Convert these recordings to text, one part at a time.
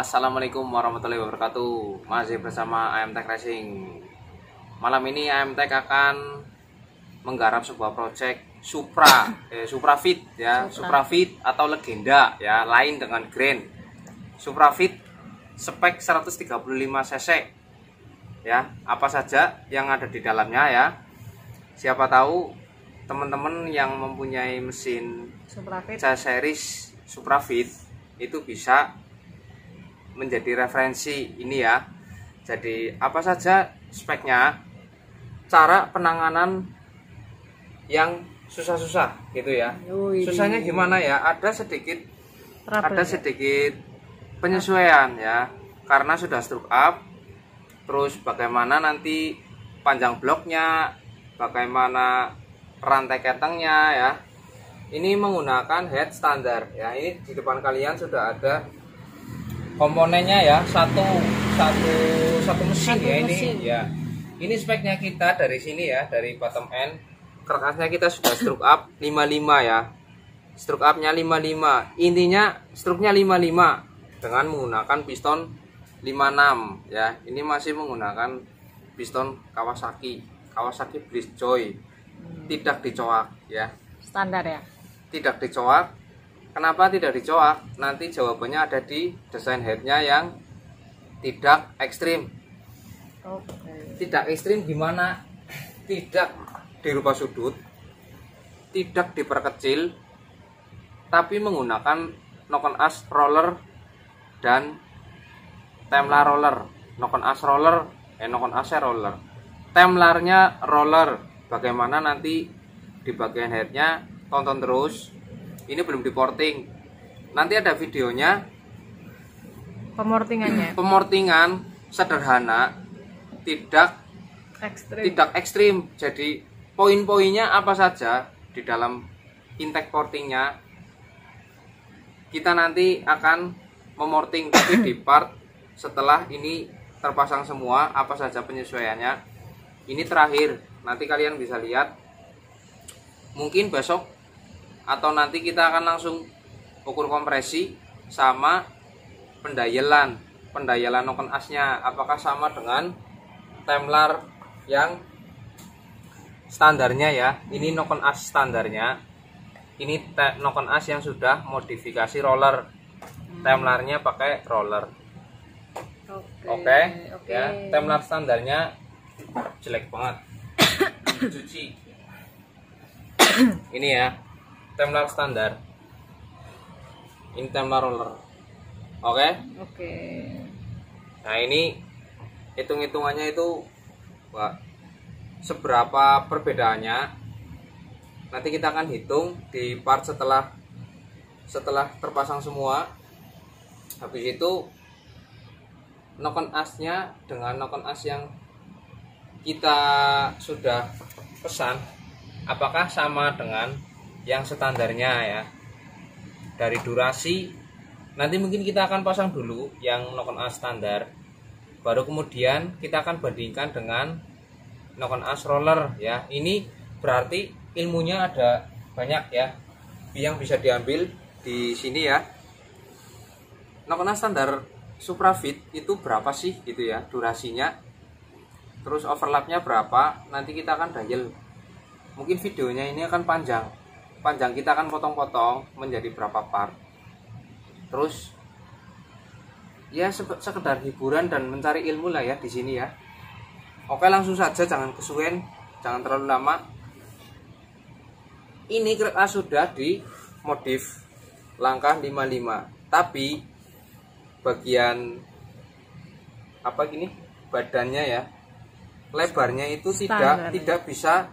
Assalamualaikum warahmatullahi wabarakatuh. Masih bersama AMTech Racing. Malam ini AMTech akan menggarap sebuah proyek Suprafit ya, Suprafit atau legenda ya, lain dengan Grand. Suprafit spek 135 cc ya. Apa saja yang ada di dalamnya ya? Siapa tahu teman-teman yang mempunyai mesin Suprafit C-series Suprafit itu bisa menjadi referensi ini ya. Jadi apa saja speknya, cara penanganan yang susah-susah gitu ya. Susahnya gimana ya? Ada sedikit penyesuaian ya, karena sudah stroke up. Terus bagaimana nanti panjang bloknya, bagaimana rantai ketengnya ya. Ini menggunakan head standar ya. Ini di depan kalian sudah ada komponennya ya, satu mesin ya ini ya. Ini speknya kita dari sini ya, dari bottom end. Kertasnya kita sudah stroke up 55 ya. Stroke upnya 55. Intinya stroke-nya 55 dengan menggunakan piston 56 ya. Ini masih menggunakan piston Kawasaki Bliss Joy. Tidak dicoak ya. standar ya. Tidak dicoak. Kenapa tidak dicoak? Nanti jawabannya ada di desain headnya yang tidak ekstrim. Tidak ekstrim gimana? Tidak dirubah sudut, tidak diperkecil, tapi menggunakan knock-on as roller dan temlar roller. Knock-on as roller, knock-on as roller. Temlarnya roller. Bagaimana nanti di bagian headnya, tonton terus. Ini belum diporting. Nanti ada videonya. Pemortingan sederhana, tidak ekstrim. Jadi poin-poinnya apa saja di dalam intake portingnya, kita nanti akan memorting, tapi di part setelah ini terpasang semua apa saja penyesuaiannya. Ini terakhir, nanti kalian bisa lihat mungkin besok atau nanti kita akan langsung ukur kompresi sama pendayelan knock-on asnya, apakah sama dengan temlar yang standarnya ya. Ini knock-on as standarnya, ini knock-on as yang sudah modifikasi roller. Temlarnya pakai roller. Oke. Ya, temlar standarnya jelek banget. Cuci. Ini ya, temlar standar. Ini temlar roller. Oke. Nah, ini hitung-hitungannya itu seberapa perbedaannya. Nanti kita akan hitung di part setelah terpasang semua. Habis itu knock-on asnya dengan knock-on as yang kita sudah pesan, apakah sama dengan yang standarnya ya. Dari durasi nanti mungkin kita akan pasang dulu yang knock-on as standar, baru kemudian kita akan bandingkan dengan knock-on as roller ya. Ini berarti ilmunya ada banyak ya yang bisa diambil di sini ya. Knock-on as standar Suprafit itu berapa sih gitu ya durasinya, terus overlapnya berapa, nanti kita akan dial. Mungkin videonya ini akan panjang, kita akan potong-potong menjadi berapa part. Terus ya sekedar hiburan dan mencari ilmu lah ya di sini ya. Oke, langsung saja, jangan kesuwen, jangan terlalu lama. Ini kereta sudah dimodif langkah 55, tapi bagian apa gini badannya ya, lebarnya itu tidak bisa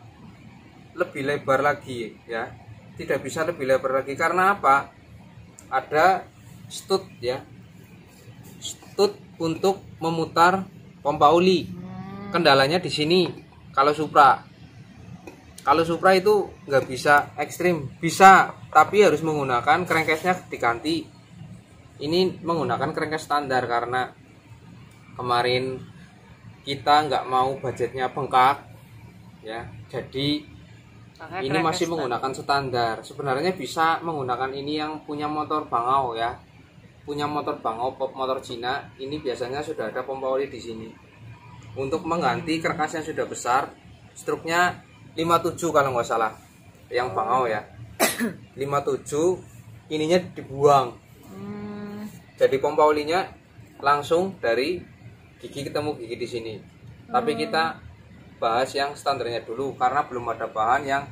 lebih lebar lagi ya. Tidak bisa lebih lebar lagi karena apa? Ada stud ya, stud untuk memutar pompa oli. Kendalanya di sini. Kalau Supra itu nggak bisa ekstrim, bisa, tapi harus menggunakan crankcase-nya diganti. Ini menggunakan crankcase standar karena kemarin kita nggak mau budgetnya bengkak ya. Jadi ini masih menggunakan standar. Sebenarnya bisa menggunakan ini yang punya motor bangau ya. punya motor bangau motor Cina, ini biasanya sudah ada pompa oli di sini. Untuk mengganti kerkas yang sudah besar, struknya 57 kalau nggak salah, yang bangau ya. 57, ininya dibuang. Jadi pompa olinya langsung dari gigi ketemu gigi di sini. Tapi kita bahas yang standarnya dulu karena belum ada bahan yang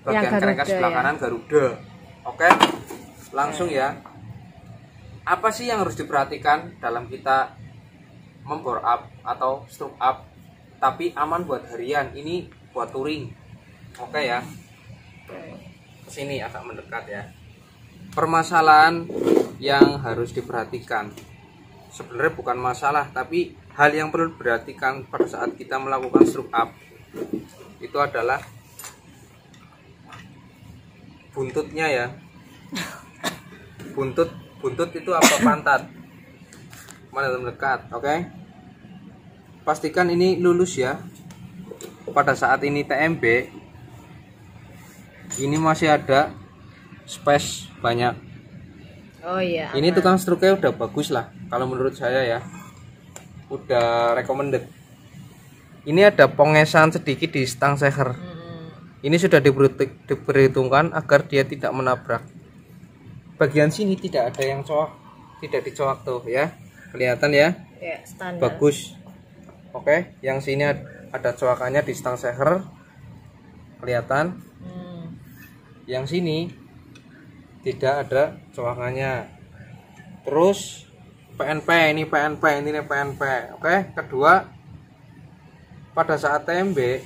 bagian kerengkas sebelah kanan Garuda. Oke, langsung ya. Apa sih yang harus diperhatikan dalam kita membore up atau stroke up tapi aman buat harian, ini buat touring. Oke ya, kesini agak mendekat ya. Permasalahan yang harus diperhatikan sebenarnya bukan masalah, tapi hal yang perlu diperhatikan pada saat kita melakukan stroke up itu adalah buntutnya ya. Buntut itu apa? Pantat mana mendekat. Oke, pastikan ini lulus ya. Pada saat ini TMB ini masih ada space banyak. Oh iya. Ini tukang struknya udah bagus lah kalau menurut saya ya, udah recommended. Ini ada pengesan sedikit di stang seher. Ini sudah diperhitungkan agar dia tidak menabrak. Bagian sini tidak ada yang coak, tidak dicoak tuh ya, kelihatan ya, standar. Bagus. Oke, yang sini ada coakannya di stang seher, kelihatan. Yang sini tidak ada coakannya. Terus PNP, ini PNP. Oke, kedua, pada saat TMB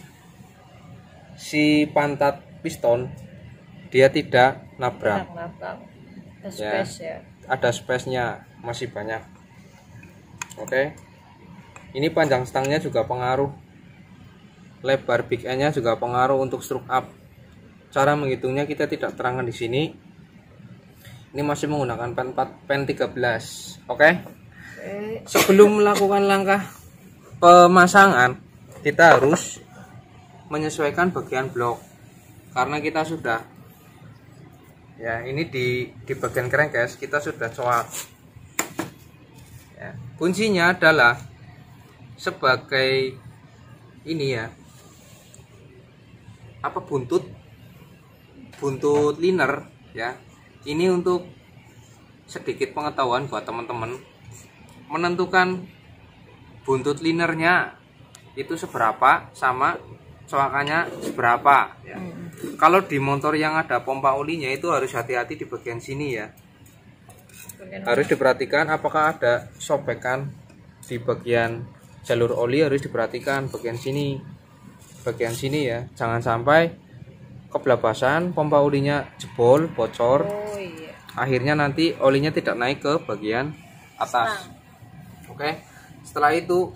si pantat piston dia tidak nabrak. Ada space ya. Ada space-nya, masih banyak. Oke. Ini panjang stangnya juga pengaruh. Lebar big end-nya juga pengaruh untuk stroke up. Cara menghitungnya kita tidak terangkan di sini. Ini masih menggunakan pen 13. Oke. Sebelum melakukan langkah pemasangan, kita harus menyesuaikan bagian blok. Karena kita sudah ya, ini di bagian kerengkes kita sudah coak ya. Kuncinya adalah sebagai ini ya, apa, buntut liner ya. Ini untuk sedikit pengetahuan buat teman-teman, menentukan buntut linernya itu seberapa sama coakannya seberapa ya. Kalau di motor yang ada pompa olinya itu harus hati-hati di bagian sini ya. Harus diperhatikan apakah ada sobekan di bagian jalur oli, harus diperhatikan bagian sini. Bagian sini ya. Jangan sampai kebelabasan, pompa olinya jebol, bocor. Akhirnya nanti olinya tidak naik ke bagian atas. Oke. Setelah itu,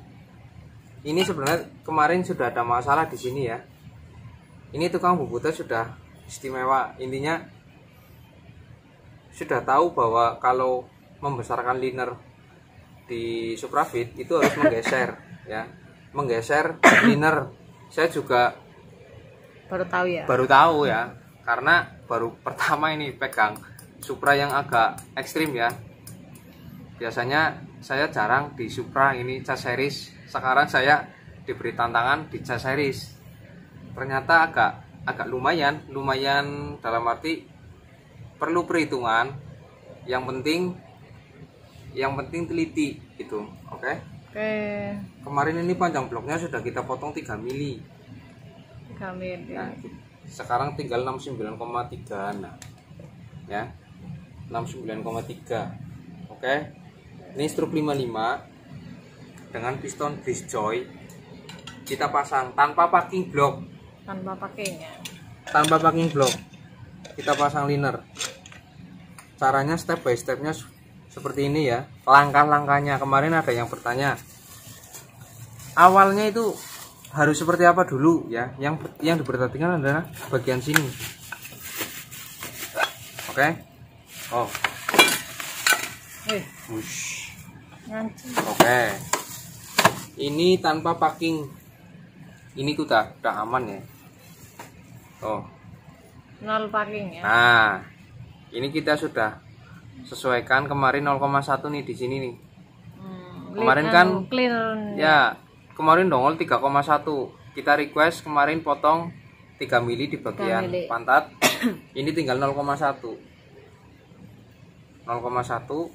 ini sebenarnya kemarin sudah ada masalah di sini ya. Ini tukang bubutnya sudah istimewa. Intinya sudah tahu bahwa kalau membesarkan liner di Suprafit itu harus menggeser ya. Menggeser liner. Saya juga baru tahu ya. Karena baru pertama ini pegang Supra yang agak ekstrim ya. Biasanya saya jarang di Supra ini cas series. Sekarang saya diberi tantangan di cas series. Ternyata agak lumayan dalam arti perlu perhitungan. Yang penting teliti gitu. Oke. Kemarin ini panjang bloknya sudah kita potong 3 mili. 3 mili. Nah, sekarang tinggal 69,3. Nah. Ya. 69,3. Oke. Ini struk 55 dengan piston grease joy. Kita pasang tanpa packing block. Tanpa packing block kita pasang liner. Caranya step by stepnya seperti ini ya, langkah-langkahnya. Kemarin ada yang bertanya awalnya itu harus seperti apa dulu ya. Yang diperhatikan adalah bagian sini. Oke. Oke. Ini tanpa packing. Ini udah aman ya. Nol packing ya. Nah, ini kita sudah sesuaikan. Kemarin 0,1 nih di sini nih. Hmm, Kemarin kan clear. ya, kemarin dongol 3,1. Kita request kemarin potong 3 mili di bagian 3 mili. pantat. Ini tinggal 0,1. 0,1.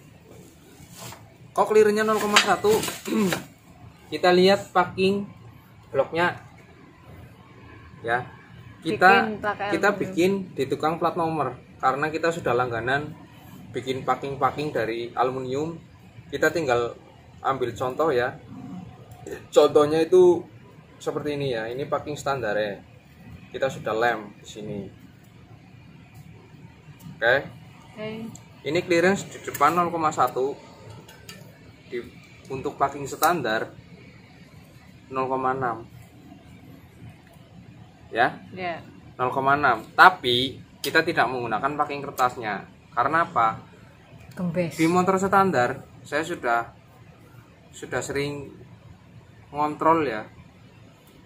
Kok clearnya 0,1? Kita lihat packing bloknya. Ya. Kita bikin di tukang plat nomor karena kita sudah langganan bikin packing dari aluminium. Kita tinggal ambil contoh ya. Contohnya itu seperti ini ya. Ini packing standar ya. Kita sudah lem di sini. Oke. Ini clearance di depan 0,1. Untuk packing standar 0,6. Ya. 0,6. Tapi kita tidak menggunakan packing kertasnya. Karena apa? Gembes. Di motor standar saya sudah sering ngontrol ya.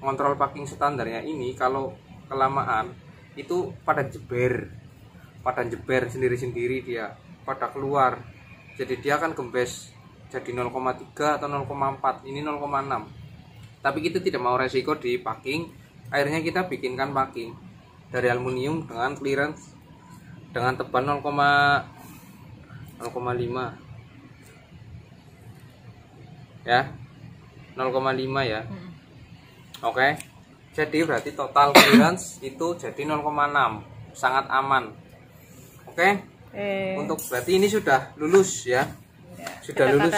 Ngontrol packing standarnya ini kalau kelamaan itu pada jeber sendiri-sendiri, dia pada keluar. Jadi dia akan gembes jadi 0,3 atau 0,4. Ini 0,6. Tapi kita tidak mau resiko di packing. Akhirnya kita bikinkan packing dari aluminium dengan clearance dengan teban 0,5 ya, 0,5 ya. Oke. Jadi berarti total clearance itu jadi 0,6, sangat aman. Oke. Untuk berarti ini sudah lulus ya. Sudah lulus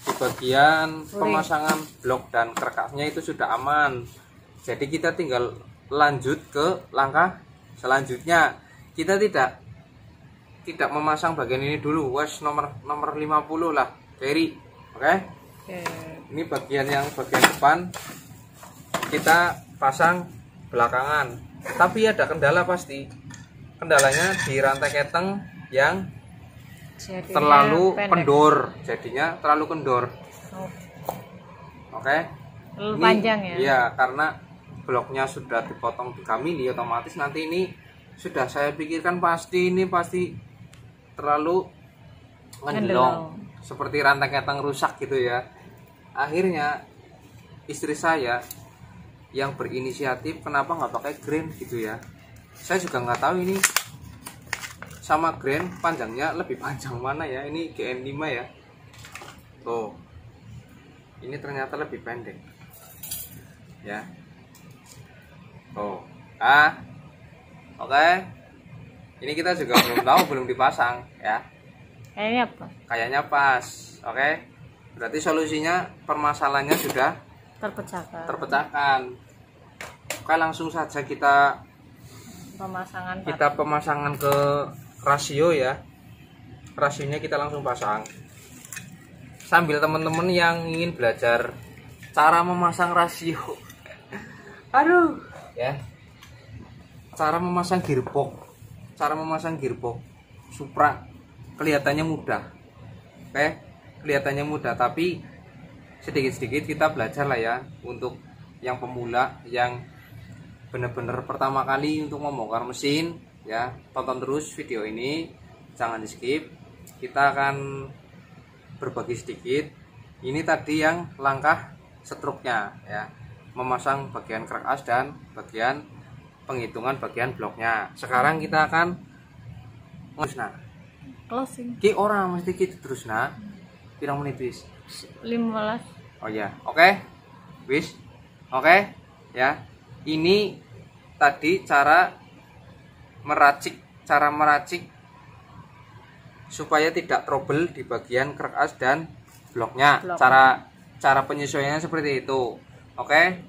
di bagian pemasangan blok dan karkasnya itu sudah aman. Jadi kita tinggal lanjut ke langkah selanjutnya. Kita tidak memasang bagian ini dulu. Wes nomor 50 lah, Ferry. Oke. Ini bagian depan kita pasang belakangan. Tapi ada kendala pasti. Kendalanya di rantai keteng yang terlalu kendor, jadinya terlalu kendor. Oke. Terlalu panjang ya. Iya, karena bloknya sudah dipotong 3 mili, otomatis nanti ini sudah saya pikirkan pasti terlalu ngendelong, seperti rantai keteng rusak gitu ya. Akhirnya istri saya yang berinisiatif, kenapa nggak pakai grain gitu ya. Saya juga nggak tahu ini sama grain panjangnya lebih panjang mana ya. Ini GN5 ya. Tuh. Ini ternyata lebih pendek. Ya. Tuh. Oke. Ini kita juga belum tahu, belum dipasang ya. Kayaknya apa? Kayaknya pas. Oke. Berarti solusinya permasalahannya sudah terpecahkan. Oke, langsung saja kita pemasangan ke rasio ya. Rasionya kita langsung pasang. Sambil teman-teman yang ingin belajar cara memasang rasio. Aduh, ya. Cara memasang gearbox Supra kelihatannya mudah. Oke, kelihatannya mudah, tapi sedikit-sedikit kita belajar lah ya. Untuk yang pemula, yang benar-benar pertama kali untuk membongkar mesin ya, tonton terus video ini, jangan di skip. Kita akan berbagi sedikit. Ini tadi yang langkah struknya ya, memasang bagian crack as dan bagian penghitungan bagian bloknya. Sekarang kita akan closing. Ki orang mesti kita terus pirang menit wis? 15. Oh ya, oke. Wis. Oke ya. Ini tadi cara meracik supaya tidak trouble di bagian crack as dan bloknya. Cara penyesuaiannya seperti itu. Oke.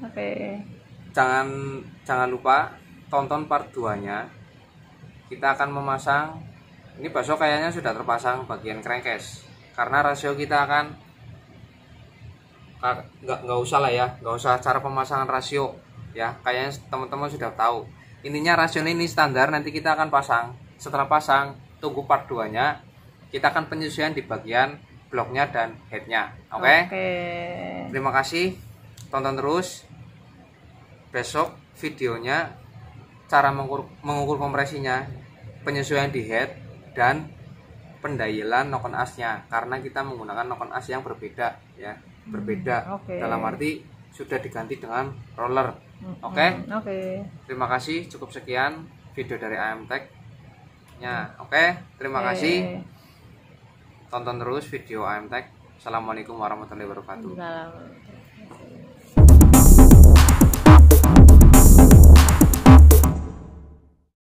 Jangan lupa tonton part 2-nya. Kita akan memasang. Ini besok kayaknya sudah terpasang bagian crankcase. Karena rasio kita akan nggak usah lah ya, nggak usah cara pemasangan rasio ya, kayaknya teman-teman sudah tahu. Intinya rasionya ini standar, nanti kita akan pasang. Setelah pasang, tunggu part 2-nya. Kita akan penyesuaian di bagian bloknya dan headnya. Oke. Terima kasih, tonton terus. Besok videonya cara mengukur kompresinya, penyesuaian di head, dan pendailan nokon asnya, karena kita menggunakan nokon as yang berbeda ya, berbeda. Oke. Dalam arti sudah diganti dengan roller. Oke. Oke. Terima kasih, cukup sekian video dari AM Tech nya. Oke, terima kasih. Tonton terus video AM Tech. Assalamualaikum warahmatullahi wabarakatuh. Salam.